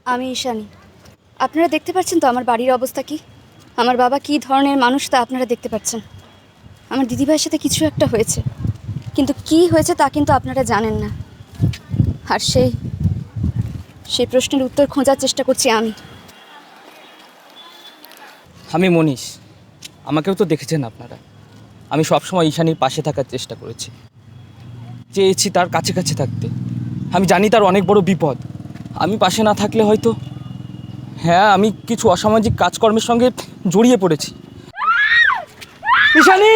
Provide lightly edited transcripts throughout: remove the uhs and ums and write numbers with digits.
আমি ঈশানী। আপনারা দেখতে পাচ্ছেন তো আমার বাড়ির অবস্থা কি? আমার বাবা কী ধরনের মানুষ তা আপনারা দেখতে পাচ্ছেন। আমার দিদিভাইয়ের সাথে কিছু একটা হয়েছে, কিন্তু কি হয়েছে তা কিন্তু আপনারা জানেন না। আর সেই প্রশ্নের উত্তর খোঁজার চেষ্টা করছি আমি। আমি মনীষ। আমাকেও তো দেখেছেন আপনারা। আমি সবসময় ঈশানীর পাশে থাকার চেষ্টা করেছি, চেয়েছি তার কাছে কাছে থাকতে। আমি জানি তার অনেক বড় বিপদ। আমি পাশে না থাকলে হয়তো, হ্যাঁ, আমি কিছু অসামাজিক কাজকর্মের সঙ্গে জড়িয়ে পড়েছি। ঈশানী!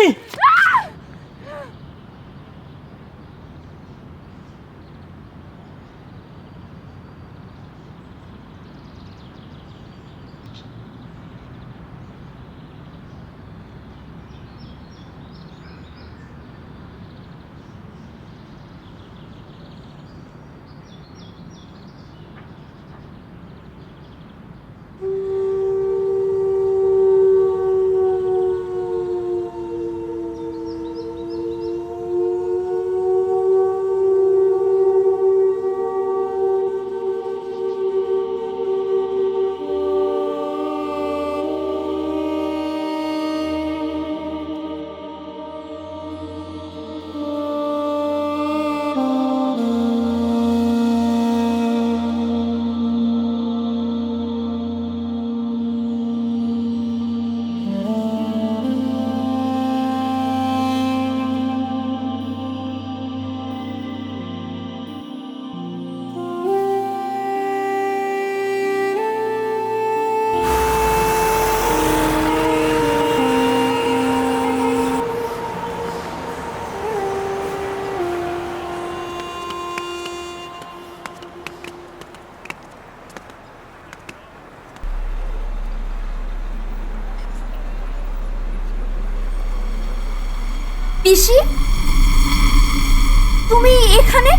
পিসি, তুমি এখানে?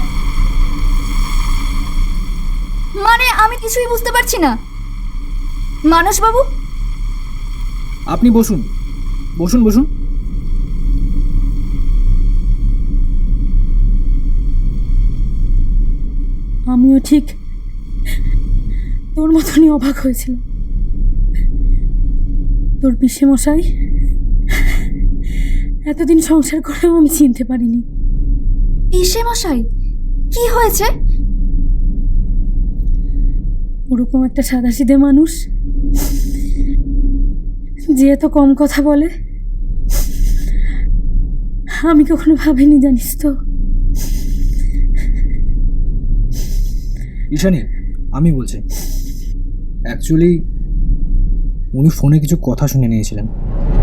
মানে আমি কিছুই বুঝতে পারছি না। মানসবাবু, আপনি বসুন বসুন বসুন। আমিও ঠিক তোর মতনই অবাক হয়েছিলাম। তোর পিসে মশাই এতদিন সংসার করেও আমি চিনতে পারিনি। পিসে মশাই, কি হয়েছে? ওরকম একটা সাদাসিধে মানুষ যে এত কম কথা বলে আমি কখনো ভাবিনি, জানিস তো। ঈশানী, আমি বলছি, অ্যাকচুয়ালি উনি ফোনে কিছু কথা শুনে নিয়েছিলেন।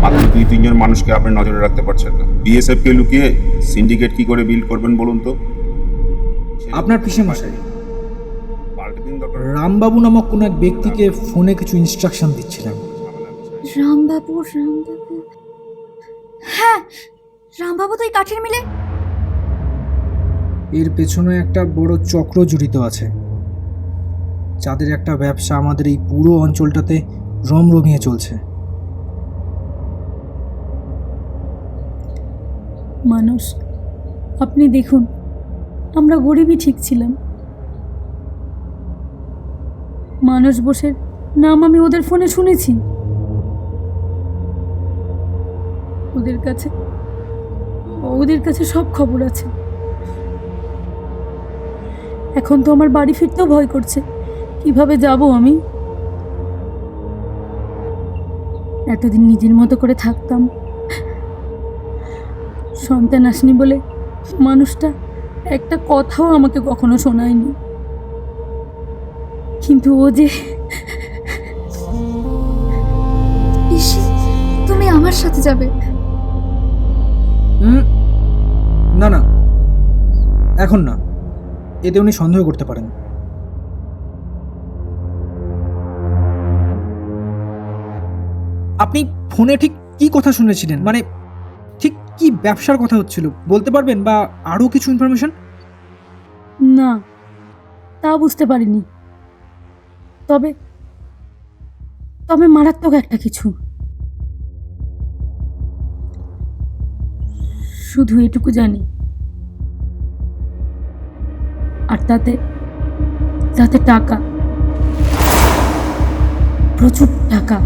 মাত্র 2-3 জন মানুষকে আপনি নজরে রাখতে পারছেন না। বিএসএফ কে লুকিয়ে সিন্ডিকেট কি করে বিল্ড করবেন বলুন তো? আপনার পিসে মশাই মার্কেটিং দরকার। রামবাবু নামক কোনো এক ব্যক্তিকে ফোনে কিছু ইনস্ট্রাকশন দিচ্ছিলেন। রামবাবু? হ্যাঁ, রামবাবু তো এই কাঠের মিলে। এর পেছনে একটা বড় চক্র জড়িত আছে, যাদের একটা ব্যবসা আমাদের এই পুরো অঞ্চলটাতে রমরমিয়ে চলছে। মানুষ, আপনি দেখুন, আমরা গরিবই ঠিক ছিলাম। মানস বোসের নাম আমি ওদের ফোনে শুনেছি। ওদের কাছে সব খবর আছে। এখন তো আমার বাড়ি ফিরতেও ভয় করছে। কিভাবে যাব আমি? এতদিন নিজের মতো করে থাকতাম, সন্তান আসেনি বলে মানুষটা একটা কথাও আমাকে কখনো শোনায়নি। কিন্তু ও যে... পিসি, তুমি আমার সাথে যাবে? না না, এখন না, এতে উনি সন্দেহ করতে পারেন। আপনি ফোনে ঠিক কি কথা শুনেছিলেন? মানে ঠিক কি ব্যবসার কথা হচ্ছিল বলতে পারবেন, বা আরও কিছু ইনফরমেশন? না, তা বুঝতে পারিনি। তবে মারাত্মক একটা কিছু। শুধু এটুকু জানি, আর তাতে টাকা। প্রচুর টাকা।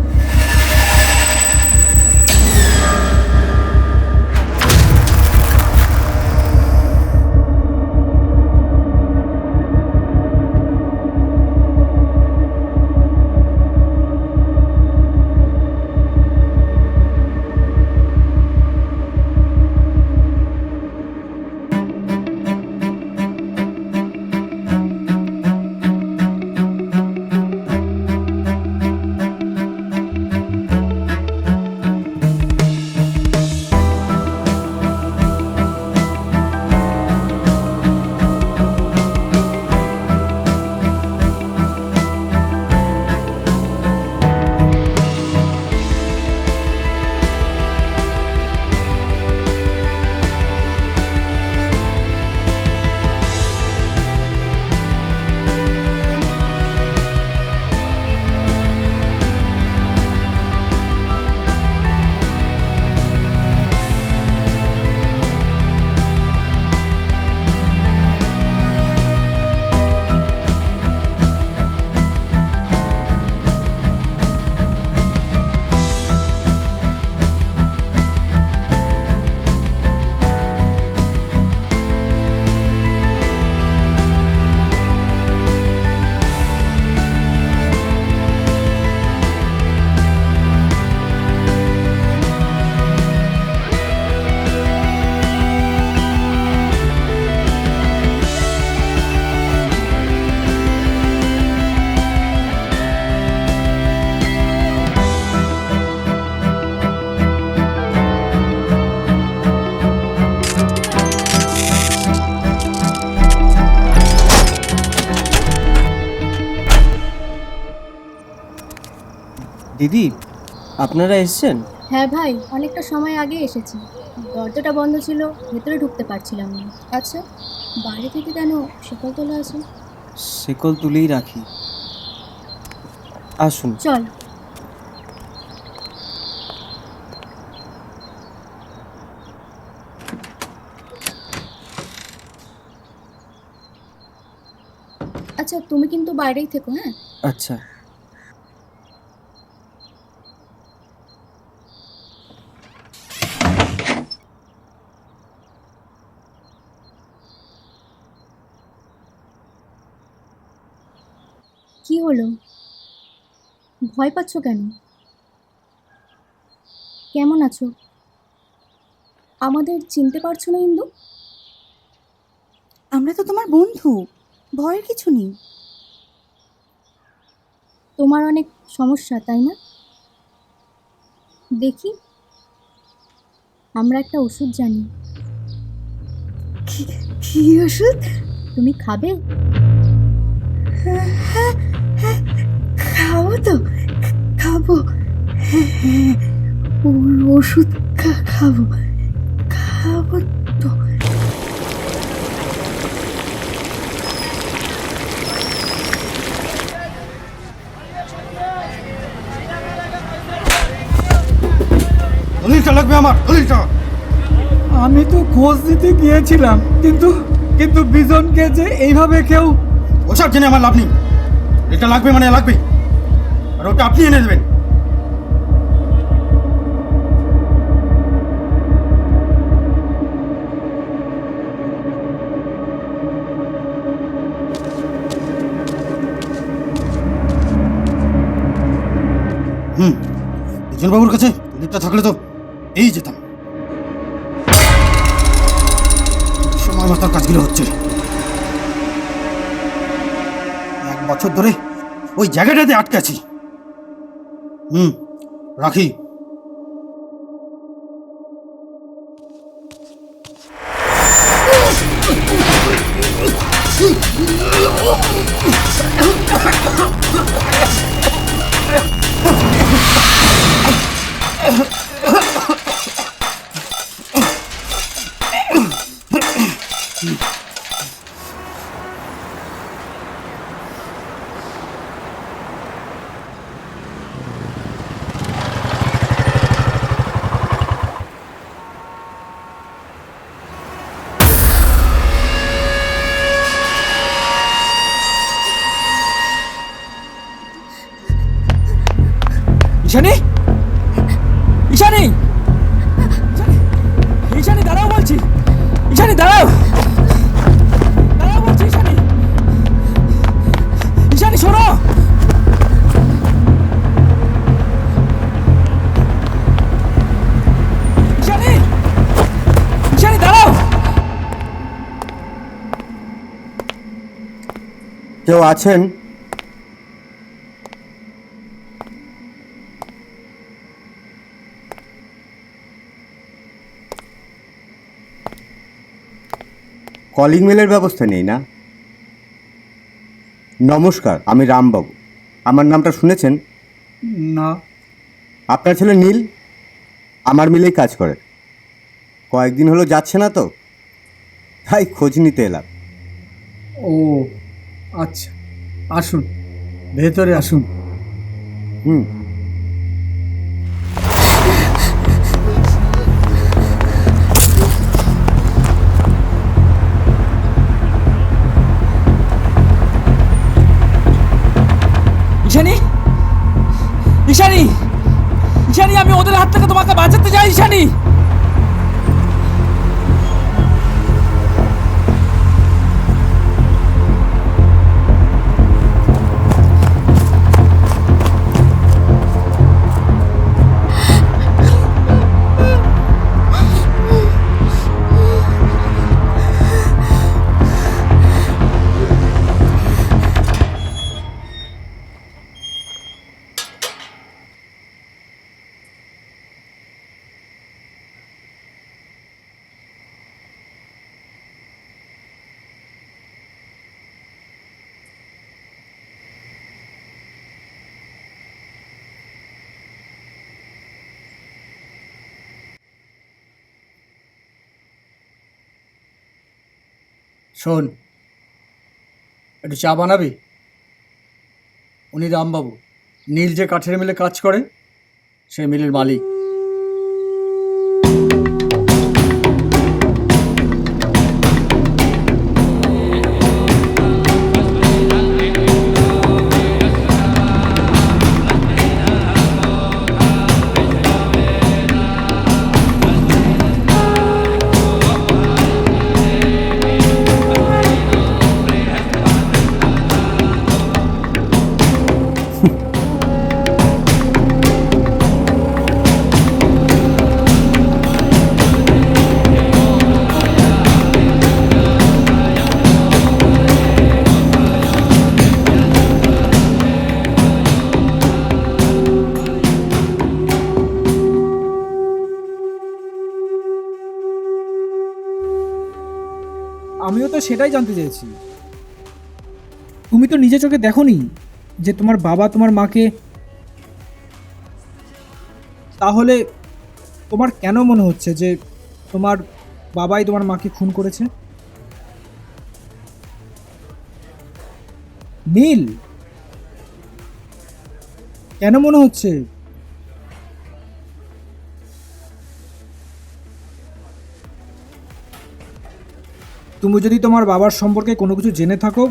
দিদি, আপনারা এসেছেন? হ্যাঁ ভাই, অনেকটা সময় আগে এসেছি। দরজাটা বন্ধ ছিল, ভেতরে ঢুকতে পারছিলাম না। আচ্ছা, বাইরে থেকে কেন শিকল তোলা আছে? শিকল তুলেই রাখি। আসুন। চল। আচ্ছা, তুমি কিন্তু বাইরেই থেকো, হ্যাঁ? আচ্ছা। কি হলো? ভয় পাচ্ছ কেন? কেমন আছো? আমাদের চিনতে পারছো না ইন্দু? আমরা তো তোমার বন্ধু, ভয়ের কিছু নেই। তোমার অনেক সমস্যা, তাই না? দেখি, আমরা একটা ওষুধ জানি। কি ওষুধ? তুমি খাবে? হ্যাঁ, খাবো তো, খাবো। হ্যাঁ, ওষুধ খাবো, খাবো তো। দলিলটা লাগবে আমার, দলিলটা। আমি তো খোঁজ দিতে গিয়েছিলাম, কিন্তু কিন্তু বিজনকে যে এইভাবে কেউ... ওসব জেনে আমার লাভ নেই। এটা লাগবে মানে লাগবে, আর ওটা আপনি এনে দেবেন। বিজনবাবুর কাছে দলিলটা থাকলে তো এই যেতাম। সময় মতো কাজগুলো হচ্ছে। 1 বছর ধরে ওই জায়গাটাতে আটকে আছি। রাখি। ঈশানী, ঈশানী, ঈশানী দাঁড়াও বলছি, ঈশানী দাঁড়াও, দাঁড়াও বলছি, ঈশানী, ঈশানী শোনো। ঈশানী, ঈশানী দাঁড়াও। কেউ আছেন? কলিং মেলের ব্যবস্থা নেই না? নমস্কার, আমি রামবাবু। আমার নামটা শুনেছেন? না। আপনার ছেলে নীল আমার মিলেই কাজ করে। কয়েকদিন হলো যাচ্ছে না তো, তাই খোঁজ নিতে এলাম। ও আচ্ছা, আসুন, ভেতরে আসুন। হুম। ঈশানী, ঈশানী, ঈশানী, আমি ওদের হাত থেকে তোমাকে বাঁচাতে চাই ঈশানী। শোন, একটু চা বানাবি? উনি রামবাবু, নীল যে কাঠের মিলে কাজ করে সেই মিলের মালিক। আমিও তো সেটাই জানতে চেয়েছি। তুমি তো নিজে চোখে দেখোনি যে তোমার বাবা তোমার মাকে, তাহলে তোমার কেন মনে হচ্ছে যে তোমার বাবাই তোমার মাকে খুন করেছে? নীল, কেন মনে হচ্ছে? তুমি যদি তোমার বাবার সম্পর্কে কোনো কিছু জেনে থাকো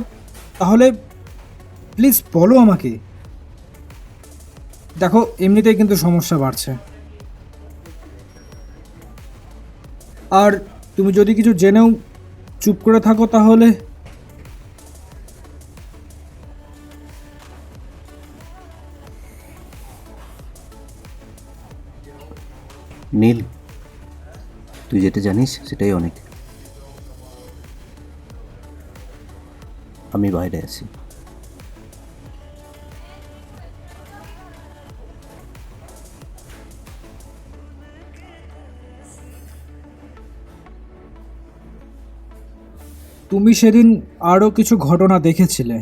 তাহলে প্লিজ বলো আমাকে। দেখো, এমনিতেই কিন্তু সমস্যা বাড়ছে, আর তুমি যদি কিছু জেনেও চুপ করে থাকো তাহলে নীল, তুই যেটা জানিস সেটাই অনেক। আমি বাইরে আছি। তুমি সেদিন আরও কিছু ঘটনা দেখেছিলে।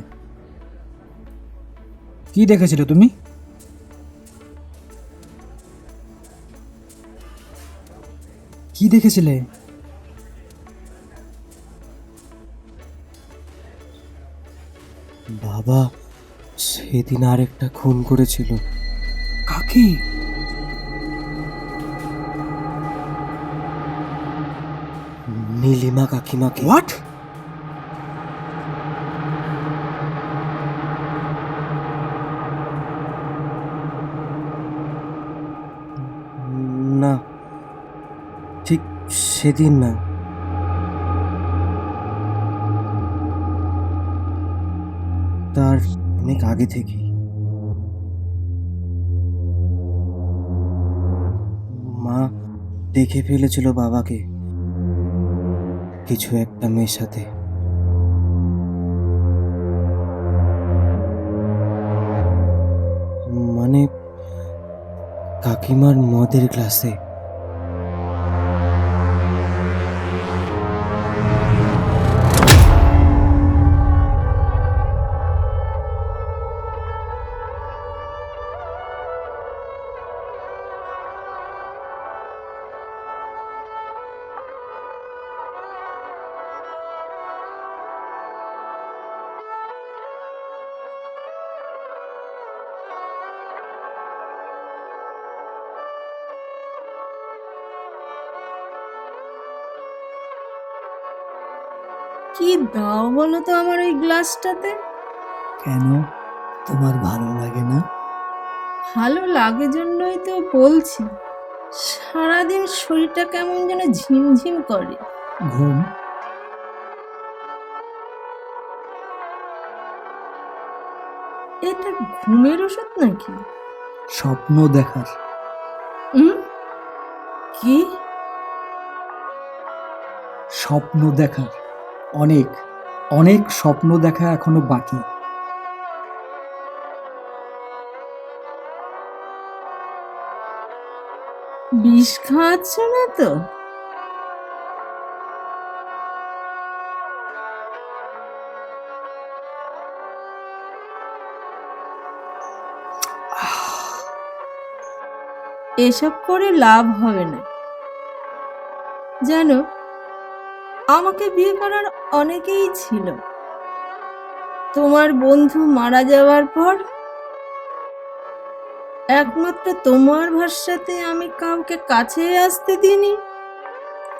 কি দেখেছিলে তুমি? কি দেখেছিলে? বাবা সেদিন আরেকটা খুন করেছিল। কাকে? নীলিমা কাকিমাকে। হোয়াট? সেদিন না, তার অনেক আগে থেকেই। মা দেখে ফেলেছিল বাবাকে কিছু একটা মেয়ের সাথে। মানে কাকিমার মদের গ্লাসে। কি দাও বলো তো আমার ওই গ্লাসটাতে? কেন, তোমার ভালো লাগে না? ভালো লাগে জন্যই তো বলছি। সারাদিন শরীরটা কেমন যেন ঝিমঝিম করে। ঘুম? এটা ঘুমের ওষুধ নাকি? স্বপ্ন দেখার। কি? স্বপ্ন দেখার, অনেক অনেক স্বপ্ন দেখা এখনো বাকি। বিষ খাওয়াচ্ছ না তো? এসব করে লাভ হবে না। জানো, আমাকে বিয়ে করার অনেকেই ছিল। তোমার বন্ধু মারা যাওয়ার পর একমাত্র তোমার ভরসাতে আমি কাউকে কাছে আসতে দিইনি।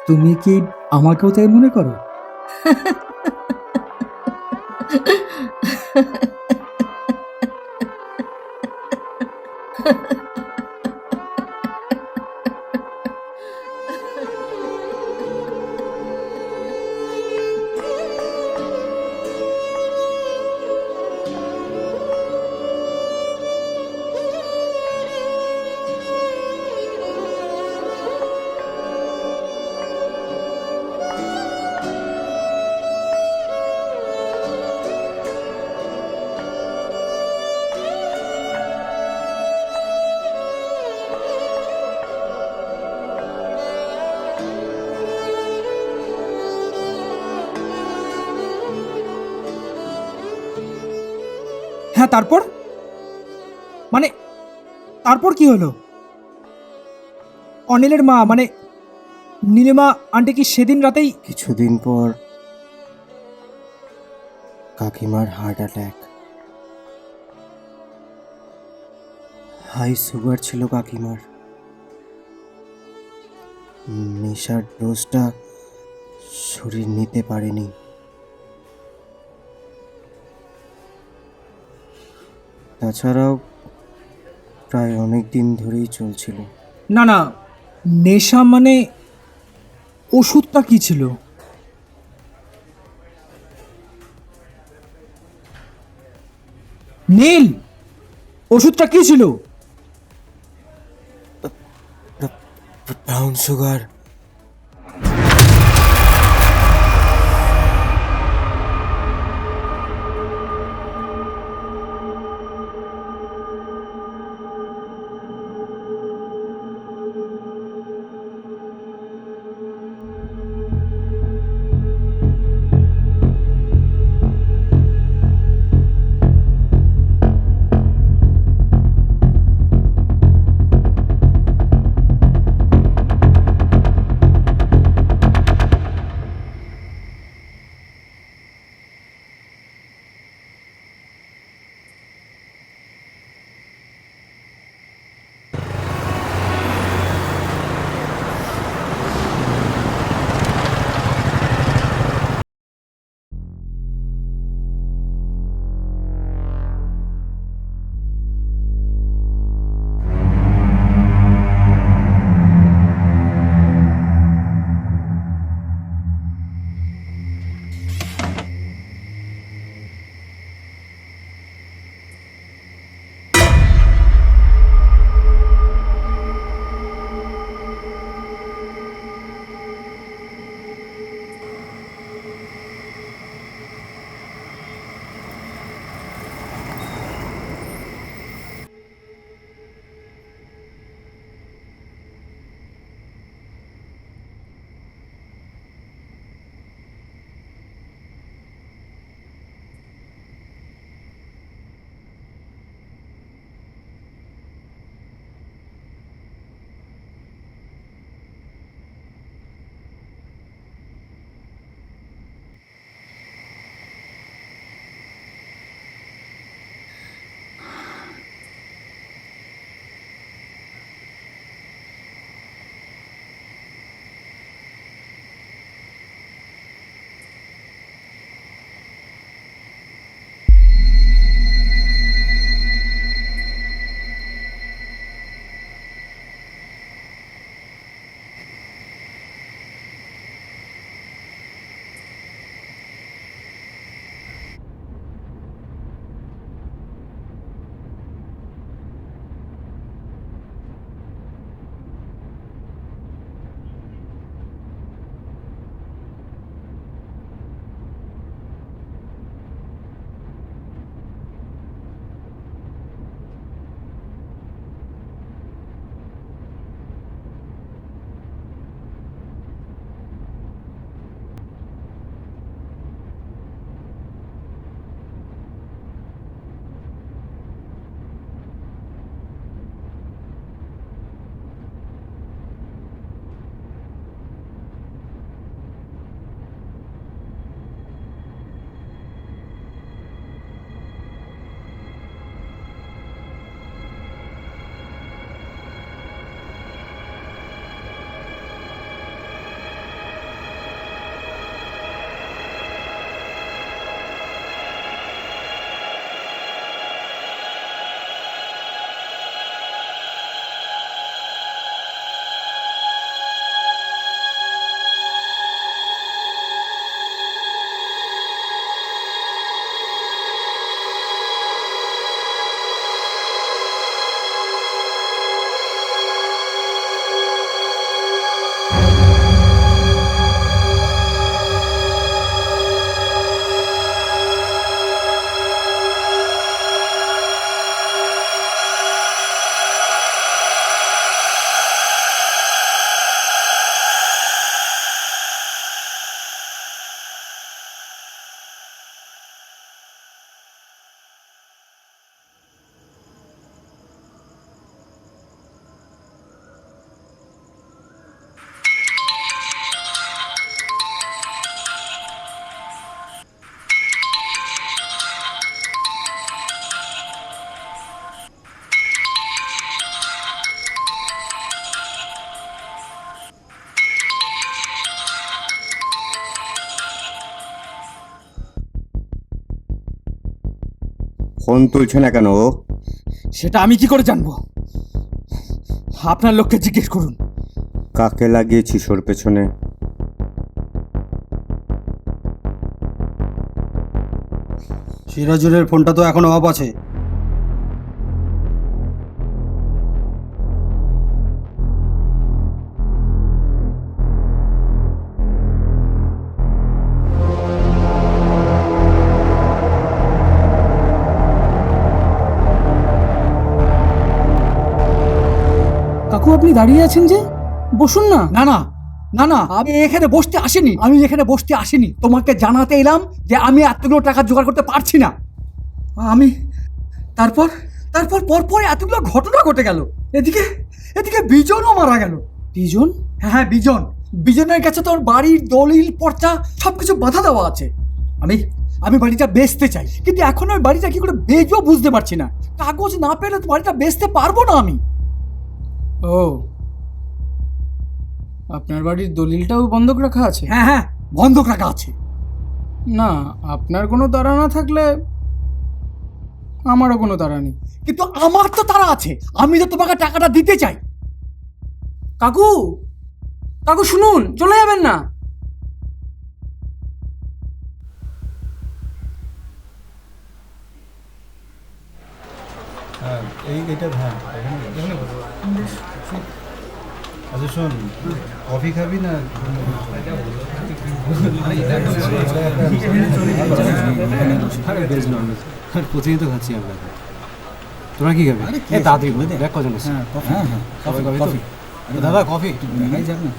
তুমি কি আমাকেও তাই মনে করো? হ্যাঁ, তারপর মানে তারপর কি হলো? অনিলের মা মানে নীলিমা আন্টি কি সেদিন রাতেই? কিছুদিন পর কাকিমার হার্ট অ্যাটাক। হাই সুগার ছিল কাকিমার। নেশার ডোজটা শরীর নিতে পারেনি। তাছাড়াও প্রায় অনেক দিন ধরেই চলছিল। না না, নেশা মানে ওষুধটা কি ছিল? নীল, ওষুধটা কি ছিল? Brown sugar. ফোন তুলছে না কেন ও? সেটা আমি কি করে জানবো? আপনার লোককে জিজ্ঞেস করুন। কাকে লাগিয়েছিস ওর পেছনে? সিরাজুলের ফোনটা তো এখনো অফ আছে। কাকু আপনি দাঁড়িয়ে আছেন যে, বসুন না। না না না না, আমি এখানে বসতে আসিনি, তোমাকে জানাতে এলাম যে আমি এতগুলো টাকা জোগাড় করতে পারছি না। আমি তারপর তারপর পরপর এতগুলো ঘটনা ঘটে গেল। এদিকে এদিকে বিজনও মারা গেল। বিজন? হ্যাঁ বিজন। বিজনের কাছে তোর বাড়ির দলিল পর্চা সবকিছু বাধা দেওয়া আছে। আমি আমি বাড়িটা বেচতে চাই, কিন্তু এখন ওই বাড়িটা কি করে বেচবো বুঝতে পারছি না। কাগজ না পেলে তো বাড়িটা বেচতে পারবো না আমি। ও, আপনার বাড়ির দলিলটাও বন্ধক রাখা আছে? হ্যাঁ হ্যাঁ, বন্ধক রাখা আছে। না, আপনার কোনো তাড়া না থাকলে আমারও কোনো তাড়া নেই। কিন্তু আমার তো তাড়া আছে, আমি তো তোমাকে টাকাটা দিতে চাই। কাকু, কাকু শুনুন, চলে যাবেন না। আচ্ছা শোন, কফি খাবি না? প্রতিদিন তো খাচ্ছি আমরা। তোরা কি খাবি? তাড়াতাড়ি দেখ কজন আছে। হ্যাঁ হ্যাঁ, কফি। দাদা কফি দেখাই যাক না।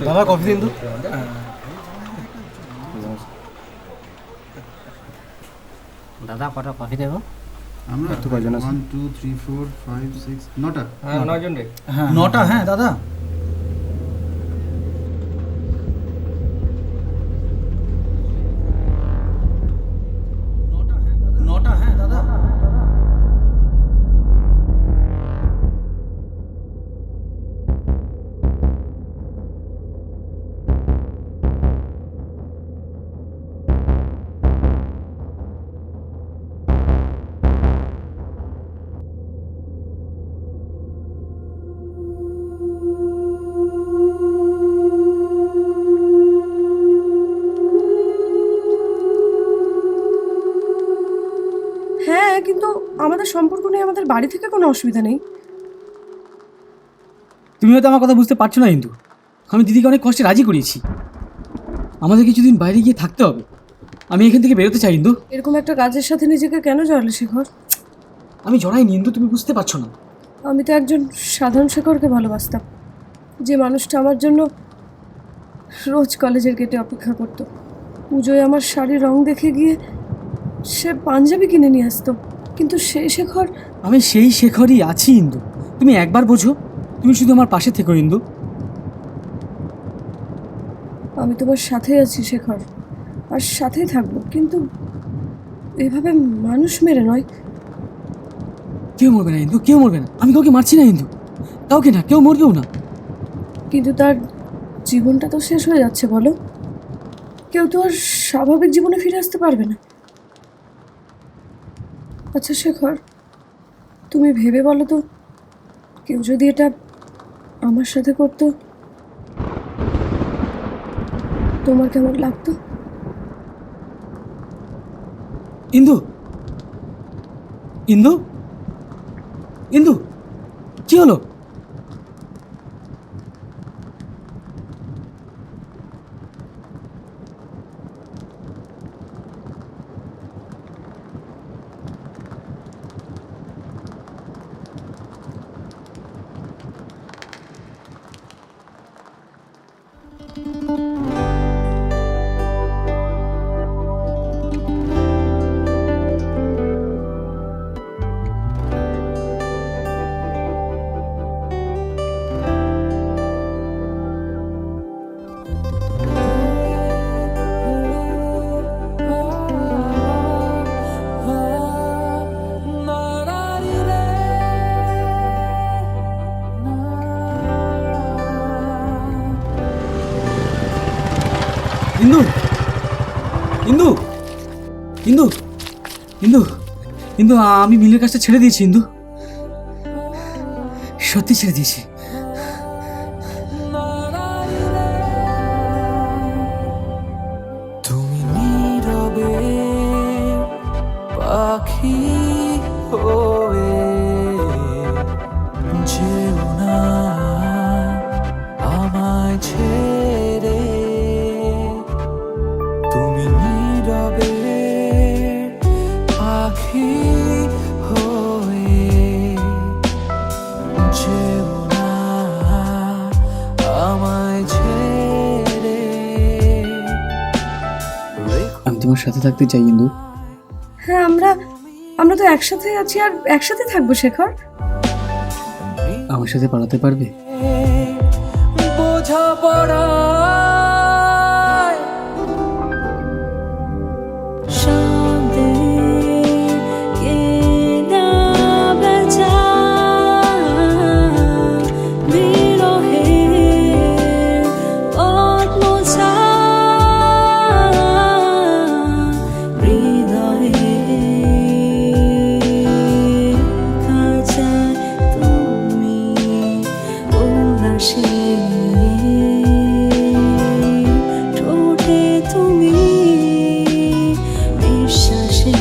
দাদা কফি দিন তো। দাদা কটা কফি দেবো? আমরা একটু কজন আছে? 1 2 3 4 5 6 9টা। হ্যাঁ 9 জন রে। হ্যাঁ 9টা। হ্যাঁ দাদা। হ্যাঁ, কিন্তু আমাদের সম্পর্ক নিয়ে আমাদের বাড়ি থেকে কোনো অসুবিধা নেই। তুমি হয়তো আমার কথা বুঝতে পারছো না, কিন্তু আমি দিদিকে অনেক কষ্টে রাজি করিয়েছি। আমাদের কিছুদিন বাইরে গিয়ে থাকতে হবে। আমি এখান থেকে বেরোতে চাই ইন্দু। এরকম একটা কাজের সাথে নিজেকে কেন জড়ালে শেখর? আমি জড়াইনি ইন্দু, তুমি বুঝতে পারছো না। আমি তো একজন সাধারণ শেখরকে ভালোবাসতাম, যে মানুষটা আমার জন্য রোজ কলেজের গেটে অপেক্ষা করতো। পুজোয় আমার শাড়ির রং দেখে গিয়ে সে পাঞ্জাবি কিনে নিয়ে আসতো। কিন্তু সেই শেখর, আমি সেই শেখরই আছি ইন্দু, তুমি একবার বোঝো। তুমি শুধু আমার পাশে থেকো ইন্দু। আমি তোমার সাথেই আছি শেখর, আর সাথেই থাকবো, কিন্তু এভাবে মানুষ মেরে নয়। কেউ মরবে না ইন্দু, কেউ মরবে না। আমি কাউকে মারছি না ইন্দু, কাউকে না, কেউ মরবেও না। কিন্তু তার জীবনটা তো শেষ হয়ে যাচ্ছে, বলো। কেউ তো আর স্বাভাবিক জীবনে ফিরে আসতে পারবে না। আচ্ছা শেখর, তুমি ভেবে বলো তো, কেউ যদি এটা আমার সাথে করতো, তোমার কেমন লাগতো? ইন্দু, ইন্দু, ইন্দু, কি হলো? ইন্দু ইন্দু ইন্দু আমি মিলের কাজটা ছেড়ে দিয়েছি ইন্দু, সত্যি ছেড়ে দিয়েছি। তুমি নীরবে পাখি হয়ে যেও না আমায় ছেড়ে, তুমি নীরবে পাখি হয়ে যেও না আমায় ছেড়ে। আমি তোমার সাথে থাকতে চাই ইন্দু। হ্যাঁ, আমরা তো একসাথে আছি আর একসাথে থাকবো শেখর। আমার সাথে পালাতে পারবে? বোঝাপড়ায় শান্তি কেনা বেচা বিরহে আত্মসা হৃদয়ে খাঁচায় তুমি উদাসী ঠোঁটে তুমি বিশ্বাসে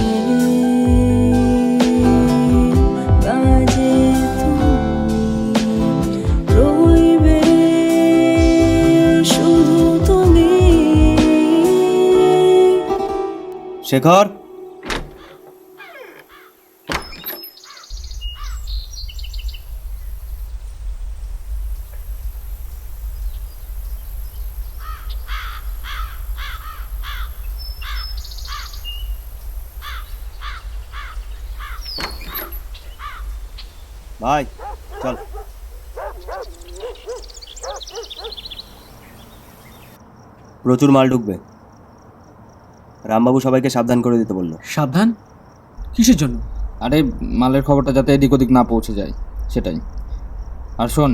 বাজে তুমি রইবে শুধু তুমি। শেখর, ভাই চল। প্রচুর মাল ঢুকবে, রামবাবু সবাইকে সাবধান করে দিতে বললো। সাবধান? কিসের জন্য? আরে মালের খবরটা যাতে এদিক ওদিক না পৌঁছে যায় সেটাই। আর শোন,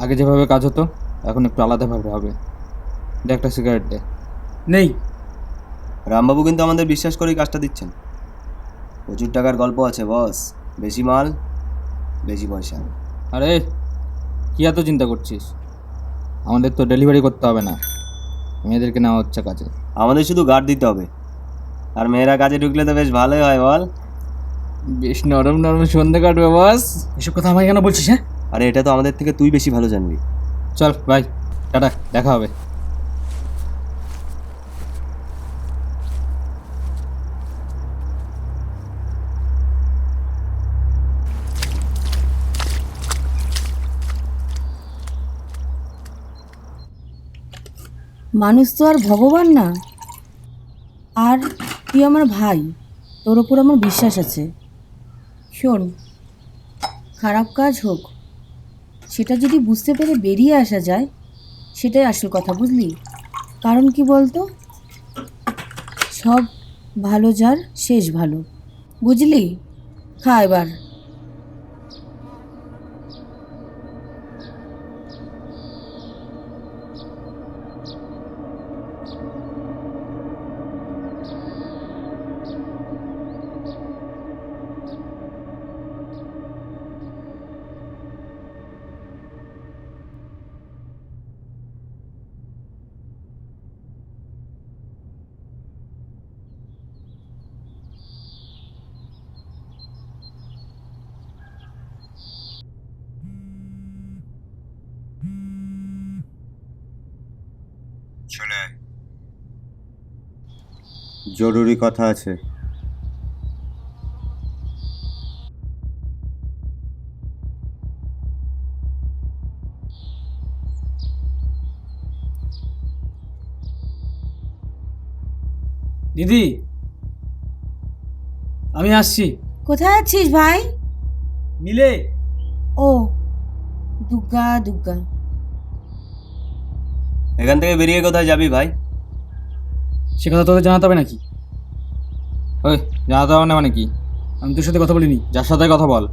আগে যেভাবে কাজ হতো এখন একটু আলাদাভাবে হবে। দে একটা সিগারেট দে। নেই। রামবাবু কিন্তু আমাদের বিশ্বাস করেই কাজটা দিচ্ছেন। প্রচুর টাকার গল্প আছে বস, বেশি মাল বেশি পয়সা। আরে কী এত চিন্তা করছিস? আমাদের তো ডেলিভারি করতে হবে না, মেয়েদেরকে নেওয়া হচ্ছে কাজে। আমাদের শুধু গার্ড দিতে হবে, আর মেয়েরা কাজে ঢুকলে তো বেশ ভালোই হয় বল। বেশ নরম নরম সন্ধে কাটবে বস। এসব কথা আমাকে কেন বলছিস? হ্যাঁ, আরে এটা তো আমাদের থেকে তুই বেশি ভালো জানবি। চল ভাই, টাটা, দেখা হবে। মানুষ তো আর ভগবান না। আর তুই আমার ভাই, তোর ওপর আমার বিশ্বাস আছে। শোন, খারাপ কাজ হোক সেটা যদি বুঝতে পেরে বেরিয়ে আসা যায় সেটাই আসল কথা, বুঝলি? কারণ কি বলতো, সব ভালো যার শেষ ভালো, বুঝলি? খা এবার। জরুরি কথা আছে। দিদি আমি আসছি। কোথায় আছিস ভাই? মিলে। ও দুর্গা দুর্গা। এখান থেকে বেরিয়ে কোথায় যাবি ভাই? সে কথা তোদের জানাতে হবে নাকি? ওই জানাতে হবে না মানে কি? আমি তোর সাথে কথা বলিনি। যার সাথে কথা বল।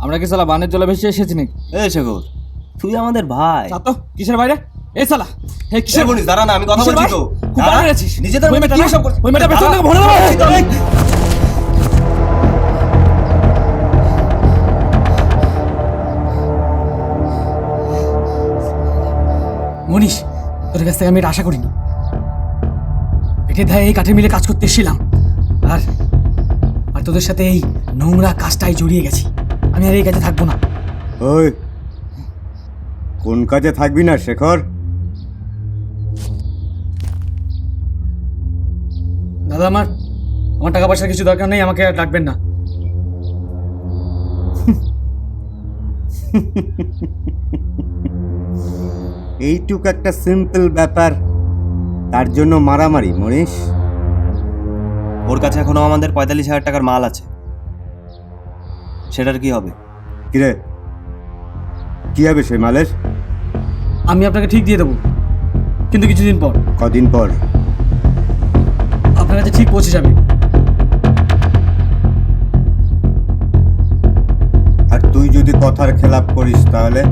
আমরা কি সালা বানের জলে ভেসে এসেছি নাকি? শেখর, তুই আমাদের ভাই। তো কিসের বাইরে? এই সালা, হে কিসের বলিস? দাঁড়া না, আমি কথা বলছি তো। খুব বাইরে আছিস। নিজেদের ওই মেয়েটা না, ওই মেয়েটা পেছন থেকে ভরে দেবো। তোদের কাছ থেকে আমি এটা আশা করিনি। পেটে ধায় এই কাঠের মিলে কাজ করতে এসেছিলাম, আর আর তোদের সাথে এই নোংরা কাজটাই জড়িয়ে গেছি। আমি আর এই কাজে থাকবো না। ওই কোন কাজে থাকবি না শেখর? দাদা, আমার আমার টাকা পয়সার কিছু দরকার নেই, আমাকে আর ডাকবেন না। এইটুক একটা সিম্পল ব্যাপার, তার জন্য মারামারি মনীষ? ওর কাছে এখনো আমাদের 45,000 টাকার মাল আছে, সেটার কি হবে? কিরে, কি হবে সেই মালের? আমি আপনাকে ঠিক দিয়ে দেবো, কিন্তু কিছুদিন পর। কদিন পর? আপনার কাছে ঠিক পৌঁছে যাবে। আর তুই যদি কথার খেলাপ করিস তাহলে?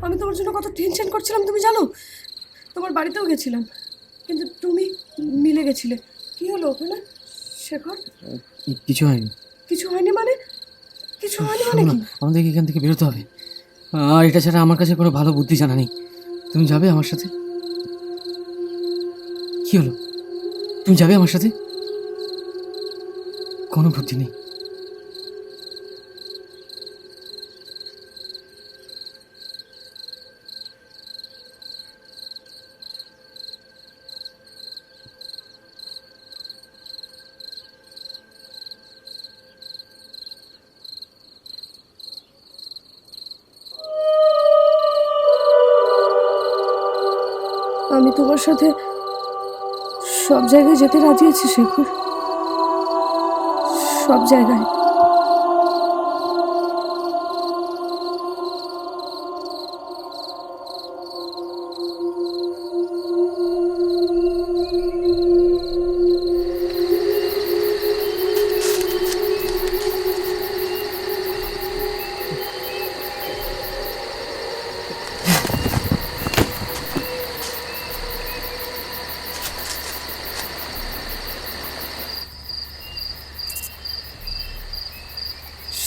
আমি তোমার জন্য কত টেনশন করছিলাম তুমি জানো। তোমার বাড়িতেও গেছিলাম, কিন্তু তুমি মিলে গেছিলে। কি হলো ওখানে শেখর? কিছু হয়নি। কিছু হয়নি মানে? কিছু হয়নি মানে কি? আমাদেরকে এখান থেকে বেরোতে হবে, আর এটা ছাড়া আমার কাছে কোনো ভালো বুদ্ধি জানা নেই। তুমি যাবে আমার সাথে? কি হলো, তুমি যাবে আমার সাথে? কোনো বুদ্ধি নেই। আমি তোমার সাথে সব জায়গায় যেতে রাজি আছি শেখর, সব জায়গায়।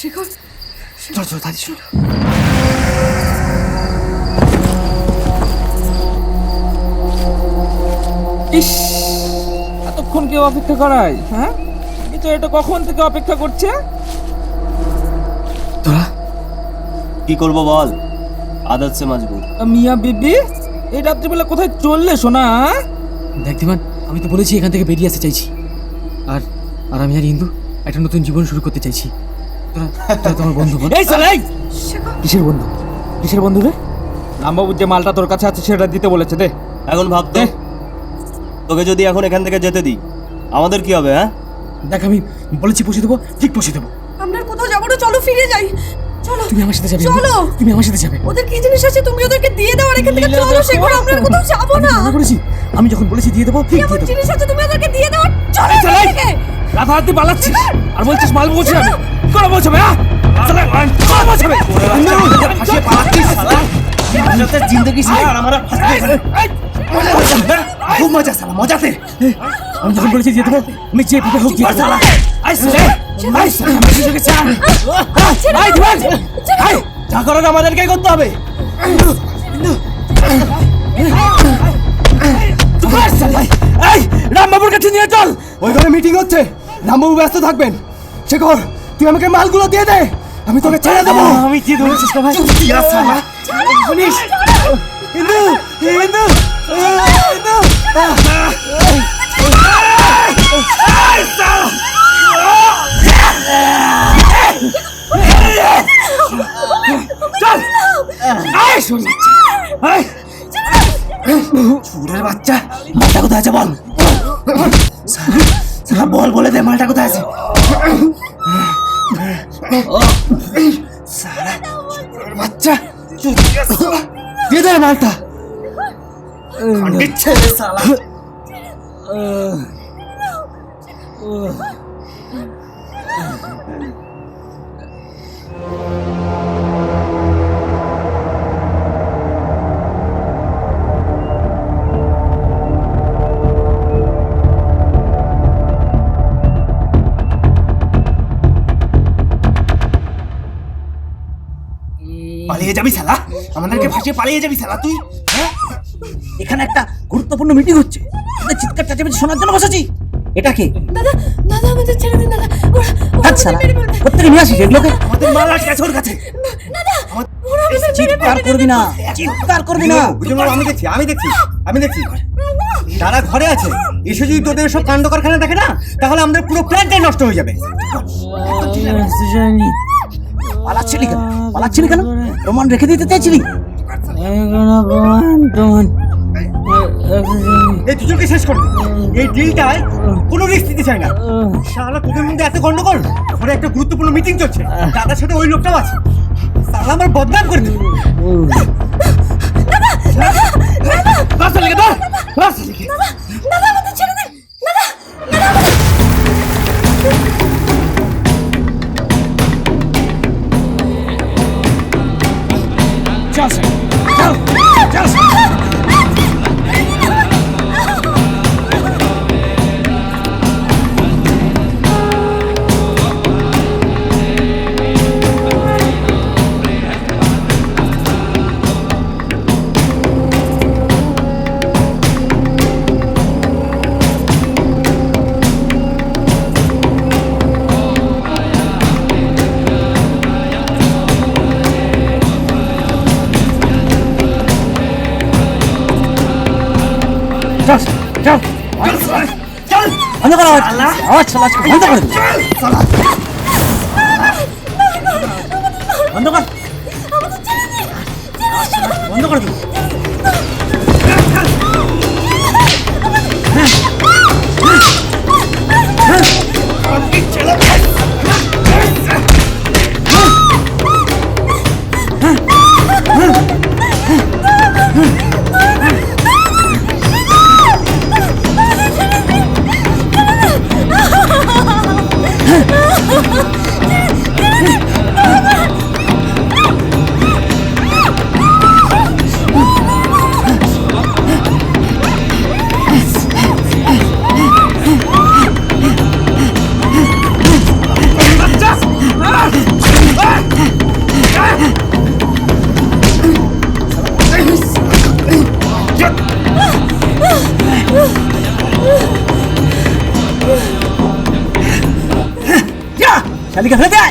শেখর, চলো চলো দাদি, চলো। ইস, এতক্ষণ কেউ অপেক্ষা করায়? হ্যাঁ, কিন্তু এটা কখন থেকে অপেক্ষা করছে? তোরা কি করবো বল, আদত সে মজবুর। মিয়া বিবি, এই রাত্রিবেলা কোথায় চললে সোনা? দেখ দিমান, আমি তো বলেছি এখান থেকে বেরিয়ে আসতে চাইছি, আর আর আমি আর হিন্দু একটা নতুন জীবন শুরু করতে চাইছি। তোরা তোরা তোমার বন্ধু বল। এই সালাই, কিসের বন্ধু? কিসের বন্ধু রে? রামবাবুর যে মালটা তোর কাছে আছে সেটা দিতে বলেছে, দে। এখন ভাবতে, তোকে যদি এখন এখান থেকে যেতে দিই আমাদের কি হবে? হ্যাঁ দেখ, আমি বলেছি পৌঁছে দেবো, ঠিক পৌঁছে দেবো। আমরা আর কোথাও যাবো না, চলো ফিরে যাই। চলো, তুমি আমার সাথে যাবে। চলো। তুমি আমার সাথে যাবে। ওদের কি জিনিস আছে তুমি ওদেরকে দিয়ে দাও, আর এখান থেকে চলো শেখর, আমরা আর কোথাও যাবো না। আমি বলেছি, আমি যখন বলেছি দিয়ে দেবো, ঠিক এমন দিয়ে দেবো। জিনিস আছে তুমি ওদেরকে দিয়ে দাও, চলো এখান চালাই। থেকে। রাতারাতি পালাচ্ছিস আর বলছিস মাল বলছি আমি। কোন বলছবে? হ্যাঁ, কোন বলছবে? আসে পালাচ্ছিস শালা, তোর জিন্দগি সারা আর আমার খুব মজা সালা, মজাতে। আমি যখন বলেছি দিয়ে দেবো, আমি যেভাবে হোক দিয়ে দেবো। যা করার আমাদেরকে করতে হবে। রামবাবুর কাছে নিয়ে চল। ওইখানে মিটিং হচ্ছে, রামবাবু ব্যস্ত থাকবেন। শেখর, তুই আমাকে মালগুলো দিয়ে দে, আমি তোকে ছেড়ে দেবো। আমি দিয়ে দেবো ভাই। শুনিস হিন্দু, হিন্দু, হিন্দু। চুরের বাচ্চা, মালটা কোথায় আছে বল? সালা বল, বলে দে মালটা কোথায় আছে। সালা চুরের বাচ্চা, দিয়ে দে মালটা। খন্ডিত ছেলে সালা। পালিয়ে যাবি শালা? আমাদেরকে ফাঁসিয়ে পালিয়ে যাবি শালা তুই? হ্যাঁ? এখানে একটা গুরুত্বপূর্ণ মিটিং হচ্ছে, তোদের চিৎকার চেঁচামেচি শোনার জন্য বসেছি। এটা কে? দাদা দাদা আমাদের ছেড়ে দিন দাদা, আচ্ছা কোথেকে নিয়ে আসিস এগুলোকে? আমাদের মাল আটকে আছে ওর কাছে। চিৎকার করবি না, চিৎকার করবি না। বুঝুন বাবু, আমি দেখছি তারা ঘরে আছে। এসে যদি তোদের সব কাণ্ড কারখানা দেখে না, তাহলে আমাদের পুরো প্ল্যানটাই নষ্ট হয়ে যাবে। পালাচ্ছিলি কেন? প্রমাণ রেখে দিতে চাইছিলি? এই দুজনকে শেষ করবে। এই ডিলটায় কোনো রিস্ক দিতে চাই না। শালা তোদের মধ্যে এত গন্ডগোল, ঘরে একটা গুরুত্বপূর্ণ মিটিং চলছে, দাদার সাথে ওই লোকটাও আছে। শালা আমার বদনাম করে দিল। বন্ধ করে দিন। শালিকা ফেলে দে।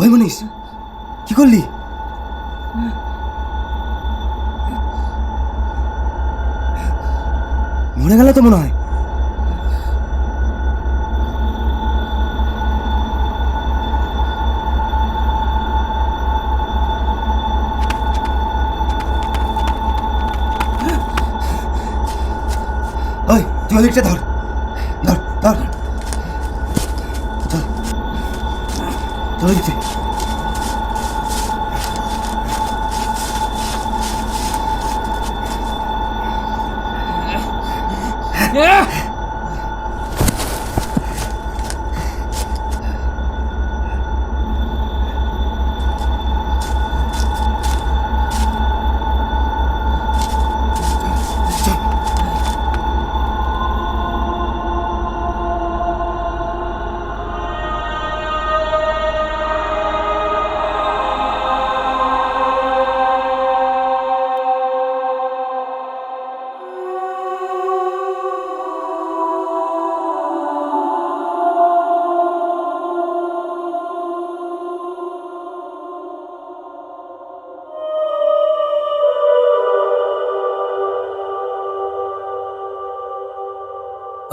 ওই মনীষ, কি করলি? মরে গেল তো মনে হয়। ওই তুই ওদিকটা ধর ধর ধর, চল চল ওদিকে।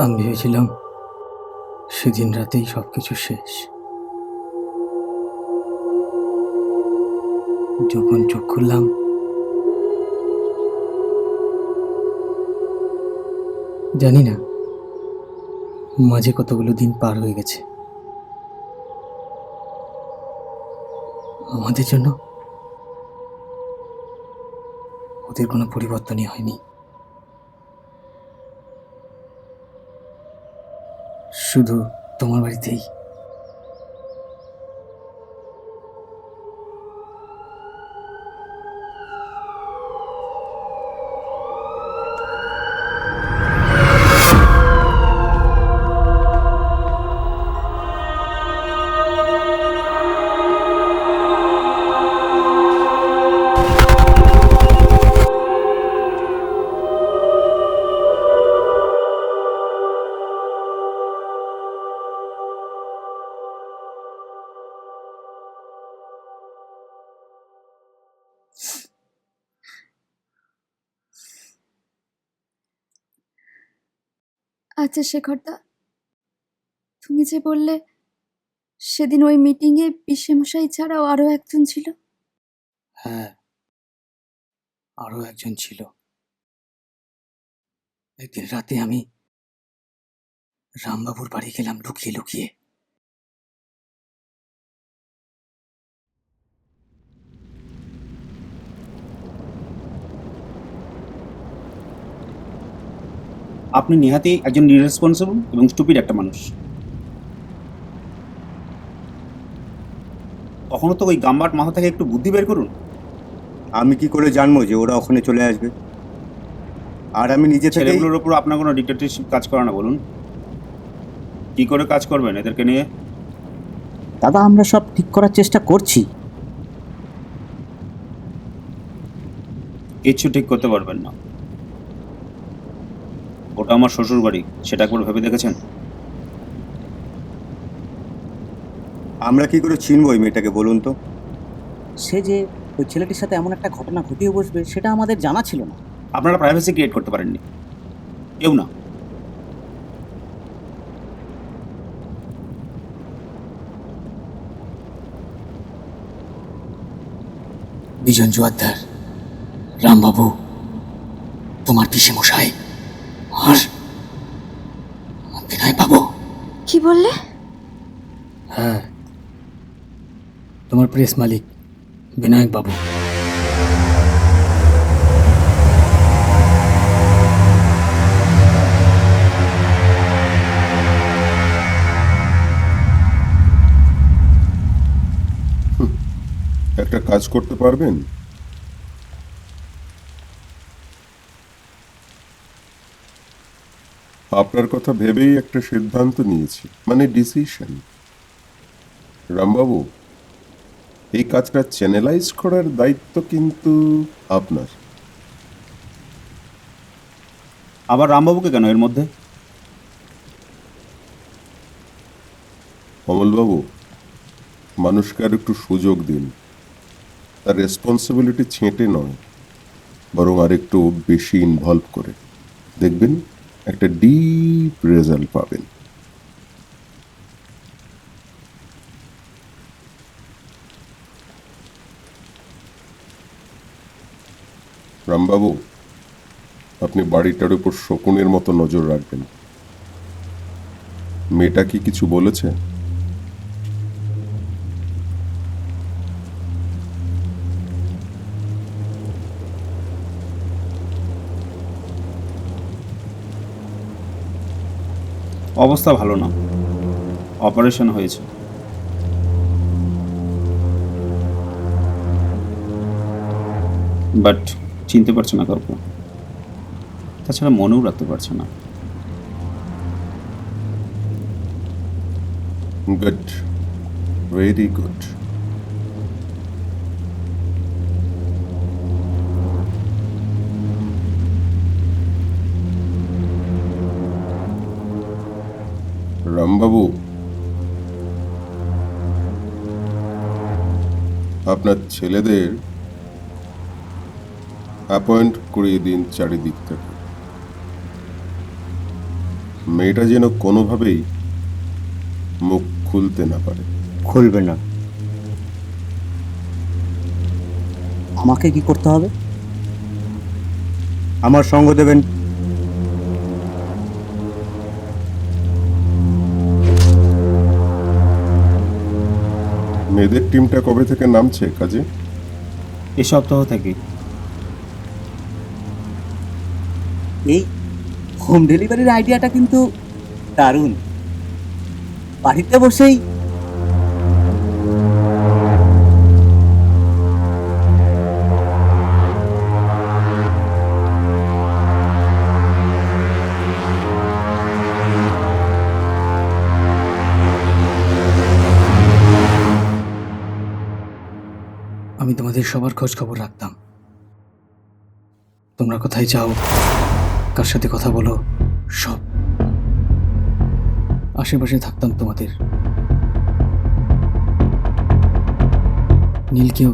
আমি ভেবেছিলাম সেদিন রাতেই সব কিছু শেষ। যখন চোখ খুললাম জানি না মাঝে কতগুলো দিন পার হয়ে গেছে। আমাদের জন্য ওদের কোনো পরিবর্তনই হয়নি, শুধু তোমার বাড়িতেই। আচ্ছা শেখরদা, তুমি যে বললে সেদিন ওই মিটিংয়ে পিসেমশাই ছাড়াও আরো একজন ছিল। হ্যাঁ, আরো একজন ছিল। একদিন রাতে আমি রামবাবুর বাড়ি গেলাম লুকিয়ে লুকিয়ে। আপনি নেহাতি একজন ইররেসপন্সিবল এবং স্টুপিড একটা মানুষ। কখনো তো ওই গাম্বাট মাথা থেকে একটু বুদ্ধি বের করুন। আমি কি করে জানবো যে ওরা ওখানে চলে আসবে? আর আমি নিজে থেকে ছেলেগুলোর ওপর আপনার কোনো ডিক্টেটরশিপ কাজ করে না বলুন। কি করে কাজ করবেন এদেরকে নিয়ে? দাদা আমরা সব ঠিক করার চেষ্টা করছি। কিচ্ছু ঠিক করতে পারবেন না। ওটা আমার শ্বশুর বাড়ি, সেটা একবার ভেবে দেখেছেন? আমরা কি করে চিনবো ওই মেয়েটাকে বলুন তো? সে যে ওই ছেলেটির সাথে এমন একটা ঘটনা ঘটিয়ে বসবে সেটা আমাদের জানা ছিল না। আপনারা প্রাইভেসি ক্রিয়েট করতে পারেননি, কেউ না। বিজন জোয়ারদার, রামবাবু, তোমার পিসেমশাই আর বিনয় বাবু। কি বললে? হ্যাঁ, তোমার প্রেস মালিক বিনায়ক বাবু। একটা কাজ করতে পারবেন? আপনার কথা ভেবেই একটা সিদ্ধান্ত নিয়েছি, মানে ডিসিশন। রামবাবু, এই কাজটা চ্যানেলাইজ করার দায়িত্ব কিন্তু আপনার। আবার রামবাবুকে কেন এর মধ্যে? অমলবাবু, মানুষকে আর একটু সুযোগ দিন। তার রেসপন্সিবিলিটি ছেঁটে নয়, বরং আর একটু বেশি ইনভলভ করে দেখবেন একটা ডিপ রেজাল্ট পাবেন। রামবাবু, আপনি বাড়িটার উপর শকুনের মতো নজর রাখবেন। মেয়েটা কি কিছু বলেছে? অবস্থা ভালো না, অপারেশন হয়েছে। বাট চিনতে পারছে না কাউকে, তাছাড়া মনেও রাখতে পারছে না। Good, very good. রামবাবু, আপনার ছেলেদের অ্যাপয়েন্ট করিয়ে দিন চারিদিক থেকে। মেয়েটা যেন কোনোভাবেই মুখ খুলতে না পারে। খুলবে না। আমাকে কি করতে হবে? আমার সঙ্গ দেবেন। মেয়েদের টিমটা কবে থেকে নামছে কাজে? এ সপ্তাহ থেকে। এই হোম ডেলিভারির আইডিয়াটা কিন্তু দারুণ। বাড়িতে বসেই আমি তোমাদের সবার খোঁজ খবর রাখতাম। তোমরা কোথায় যাও, কার সাথে কথা বলো, সব আশেপাশে থাকতাম তোমাদের। নীলকেও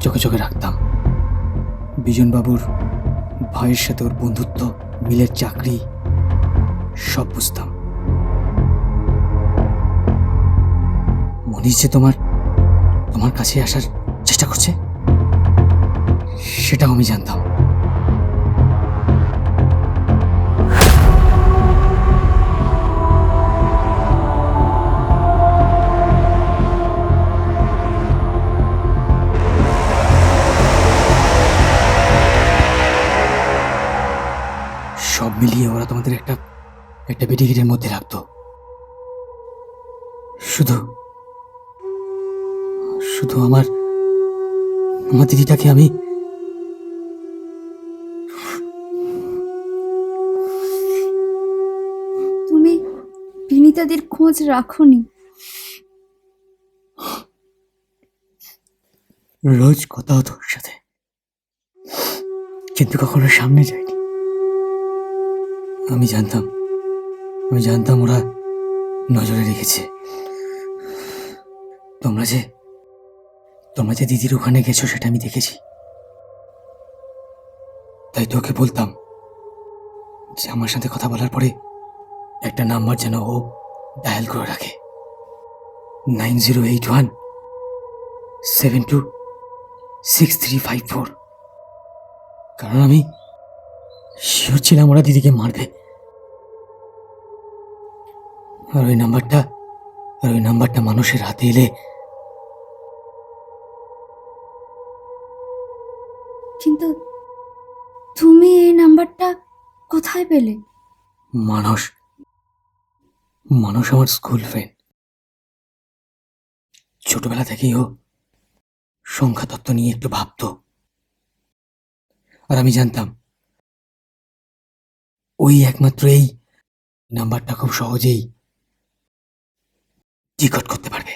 চোখে চোখে রাখতাম। বিজনবাবুর ভাইয়ের সাথে ওর বন্ধুত্ব, মিলের চাকরি, সব বুঝতাম। মনীষ যে তোমার কাছে আসার চেষ্টা করছে সেটাও আমি জানতাম। সব মিলিয়ে ওরা তোমাদের একটা পেটিগিরের মধ্যে রাখতো। শুধু শুধু আমার দিদিটাকে আমি তুমি বিনিতাদির খোঁজ রাখোনি? রোজ কথা হতো ওর সাথে, কিন্তু কখনো সামনে যায়নি। আমি জানতাম ওরা নজরে রেখেছে। তোমরা যে দিদির ওখানে গেছো সেটা আমি দেখেছি। তাই তোকে বলতাম যে আমার সাথে কথা বলার পরে একটা নাম্বার যেন ও ডায়াল করে রাখে, 9081726354। কারণ আমি শিওর ছিলাম ওরা দিদিকে মারবে। আর ওই নাম্বারটা মানুষের হাতে এলে কিন্তু তুমি এই নাম্বারটা কোথায় পেলে? মানুষ আমার স্কুল ফ্রেন্ড। ছোটবেলা থেকেই ও সংখ্যা তত্ত্ব নিয়ে একটু ভাবতো। আর আমি জানতাম ওই একমাত্র এই নাম্বারটা খুব সহজেই ডিকোড করতে পারবে।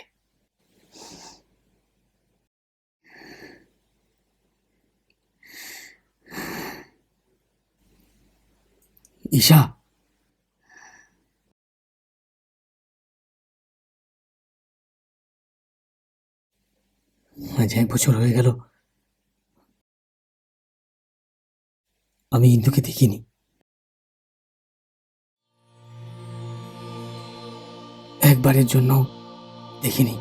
ঈশা, আজ 1 বছর হয়ে গেল আমি ইন্দুকে দেখিনি। একবারের জন্য দেখিনি।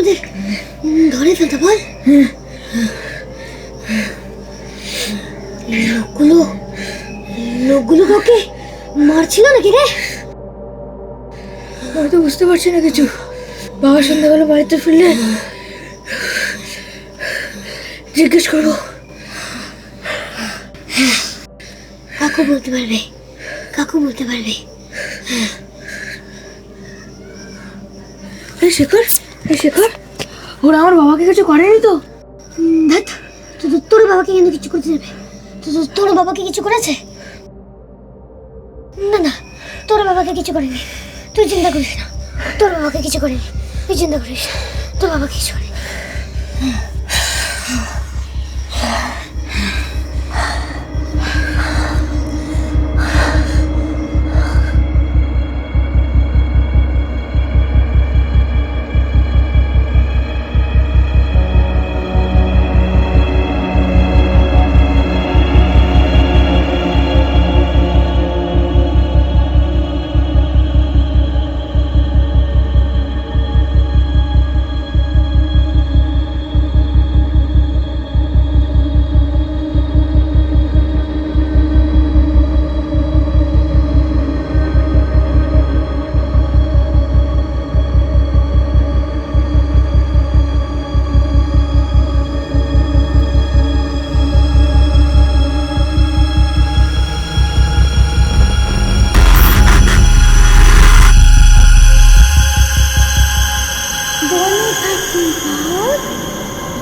আমাদের ধরে ফেলতে বল। লোকগুলো তোকে মারছিল নাকি রে? আমি তো বুঝতে পারছি না কিছু। বাবা সন্ধ্যাবেলা বাড়িতে ফিরলে জিজ্ঞেস করবো। কাকু বলতে পারবে, কাকু বলতে পারবে। এই শেখর, ওরা আমার বাবাকে কিছু করেনি তো? ধ্যাৎ, তোর বাবাকে কেন কিছু করতে যাবে? তোর বাবাকে কিছু করেছে? না না, তোর বাবাকে কিছু করেনি। তুই চিন্তা করিস না, তোর বাবাকে কিছু করেনি। তুই চিন্তা করিস না, তোর বাবাকে কিছু করেনি।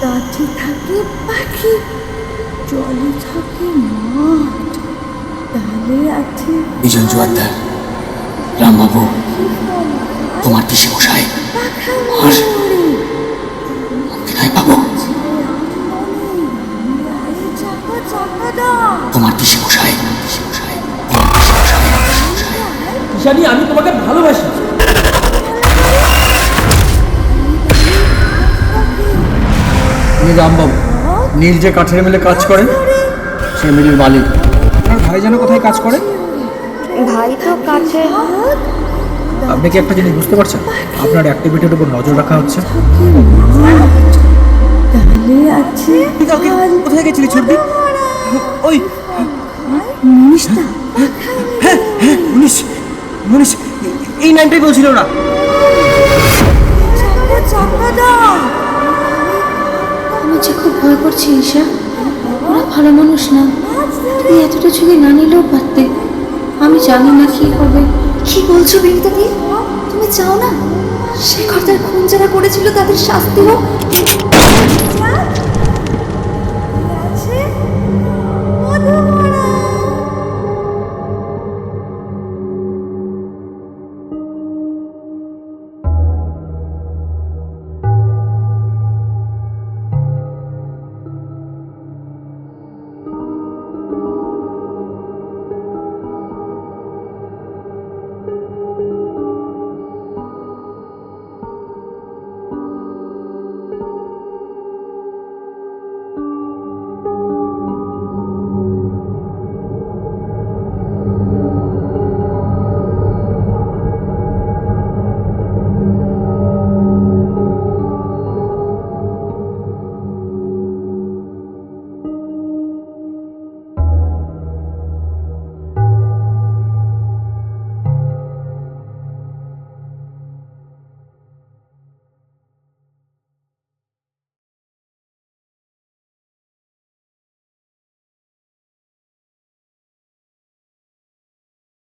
গাছে থাকে পাখি, জলে থাকে মাঠ, ডালে আছে বিজন জোয়ারদার, রামবাবু, তোমার পিসে মশাই আর বিনয় বাবু, তোমার পিসে মশাই। ঈশানী, আমি তোমাকে ভালোবাসি। রামবাবু, নীল যে কাঠের মিলে কাজ করে সে মিলের মালিক। আপনার ভাই যেন কোথায় কাজ করে? ভাই তো কাছে। আপনি কি একটা জিনিস বুঝতে পারছেন? আপনার অ্যাক্টিভিটির উপর নজর রাখা হচ্ছে। ডালে আছে কোথায় গেছিলি ছুটি? ওই মনীষদা। হ্যাঁ, মনীষ এই নামটাই বলছিল না? আমার যে খুব ভয় করছে ঈশা। ওরা ভালো মানুষ না। তুমি এতটা ঝুঁকি না নিলেও পারতে। আমি জানি না কি হবে। কি বলছো বিনিতা দি? তুমি চাও না শেখর তার খুন যারা করেছিল তাদের শাস্তি হোক?